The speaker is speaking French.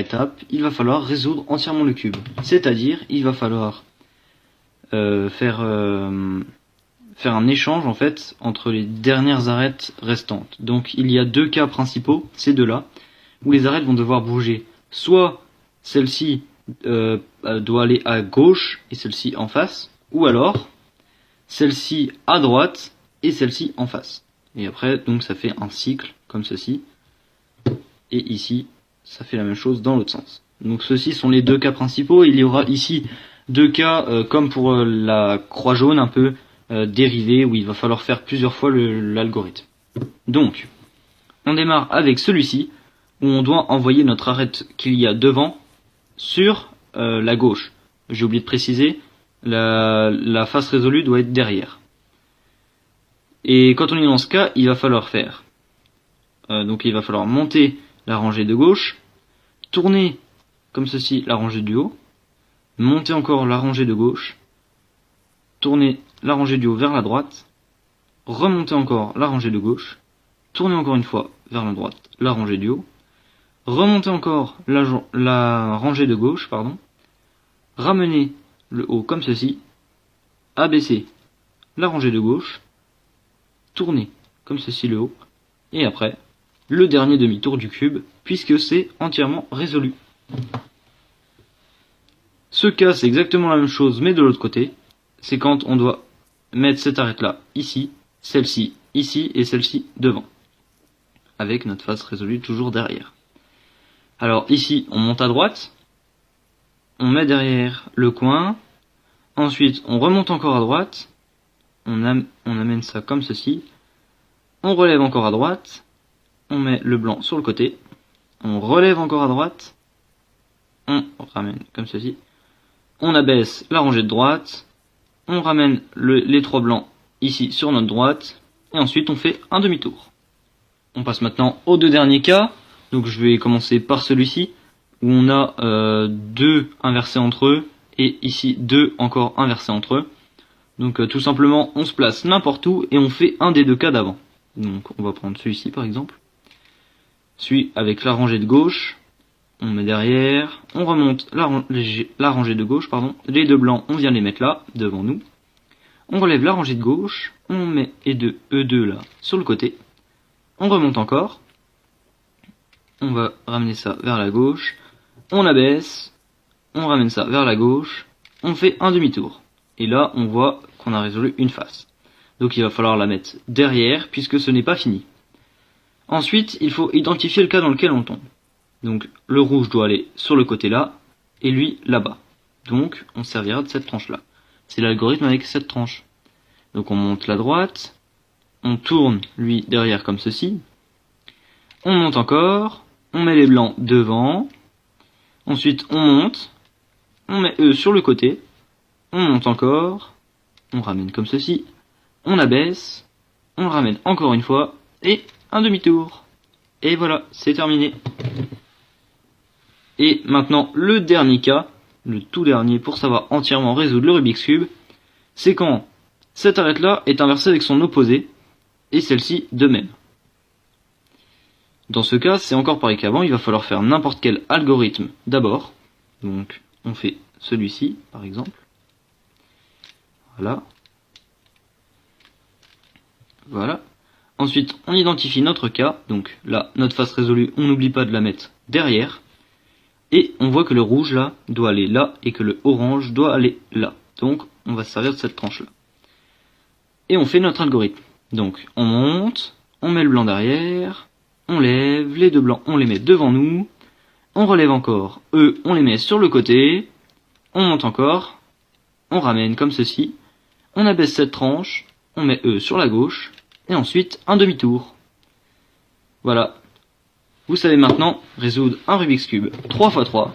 étape, il va falloir résoudre entièrement le cube. C'est-à-dire, il va falloir faire un échange en fait entre les dernières arêtes restantes. Donc il y a deux cas principaux, ces deux-là, où les arêtes vont devoir bouger. Soit celle-ci doit aller à gauche et celle-ci en face, ou alors celle-ci à droite et celle-ci en face. Et après, donc ça fait un cycle comme ceci. Et ici, ça fait la même chose dans l'autre sens. Donc ceux-ci sont les deux cas principaux. Il y aura ici deux cas comme pour la croix jaune un peu dérivée où il va falloir faire plusieurs fois l'algorithme. Donc, on démarre avec celui-ci où on doit envoyer notre arête qu'il y a devant sur la gauche. J'ai oublié de préciser, la face résolue doit être derrière. Et quand on est dans ce cas, il va falloir faire donc il va falloir monter la rangée de gauche, tourner comme ceci la rangée du haut, monter encore la rangée de gauche, tourner la rangée du haut vers la droite, remonter encore la rangée de gauche, tourner encore une fois vers la droite la rangée du haut, remonter encore la rangée de gauche, pardon, ramener le haut comme ceci, abaisser la rangée de gauche, tourner comme ceci le haut, et après le dernier demi-tour du cube, puisque c'est entièrement résolu. Ce cas, c'est exactement la même chose, mais de l'autre côté. C'est quand on doit mettre cette arête-là ici, celle-ci ici, et celle-ci devant. Avec notre face résolue toujours derrière. Alors ici, on monte à droite, on met derrière le coin, ensuite on remonte encore à droite, on amène ça comme ceci, on relève encore à droite, on met le blanc sur le côté, on relève encore à droite, on ramène comme ceci, on abaisse la rangée de droite, on ramène les trois blancs ici sur notre droite, et ensuite on fait un demi-tour. On passe maintenant aux deux derniers cas, donc je vais commencer par celui-ci, où on a deux inversés entre eux, et ici deux encore inversés entre eux. Donc tout simplement on se place n'importe où, et on fait un des deux cas d'avant. Donc on va prendre celui-ci par exemple. Celui avec la rangée de gauche, on met derrière, on remonte la rangée de gauche, pardon, les deux blancs, on vient les mettre là, devant nous. On relève la rangée de gauche, on met E2 là, sur le côté. On remonte encore, on va ramener ça vers la gauche, on abaisse, on ramène ça vers la gauche, on fait un demi-tour. Et là, on voit qu'on a résolu une face. Donc il va falloir la mettre derrière, puisque ce n'est pas fini. Ensuite, il faut identifier le cas dans lequel on tombe. Donc le rouge doit aller sur le côté là, et lui là-bas. Donc on servira de cette tranche-là. C'est l'algorithme avec cette tranche. Donc on monte la droite, on tourne lui derrière comme ceci, on monte encore, on met les blancs devant, ensuite on monte, on met eux sur le côté, on monte encore, on ramène comme ceci, on abaisse, on le ramène encore une fois, et un demi-tour. Et voilà, c'est terminé. Et maintenant, le dernier cas, le tout dernier pour savoir entièrement résoudre le Rubik's Cube, c'est quand cette arête-là est inversée avec son opposé, et celle-ci de même. Dans ce cas, c'est encore pareil qu'avant, il va falloir faire n'importe quel algorithme d'abord. Donc, on fait celui-ci, par exemple. Voilà. Voilà. Ensuite, on identifie notre cas. Donc là, notre face résolue, on n'oublie pas de la mettre derrière. Et on voit que le rouge, là, doit aller là, et que le orange doit aller là. Donc, on va se servir de cette tranche-là. Et on fait notre algorithme. Donc, on monte, on met le blanc derrière, on lève, les deux blancs, on les met devant nous, on relève encore, eux, on les met sur le côté, on monte encore, on ramène comme ceci, on abaisse cette tranche, on met eux sur la gauche, et ensuite un demi-tour. Voilà. Vous savez maintenant résoudre un Rubik's Cube 3 x 3.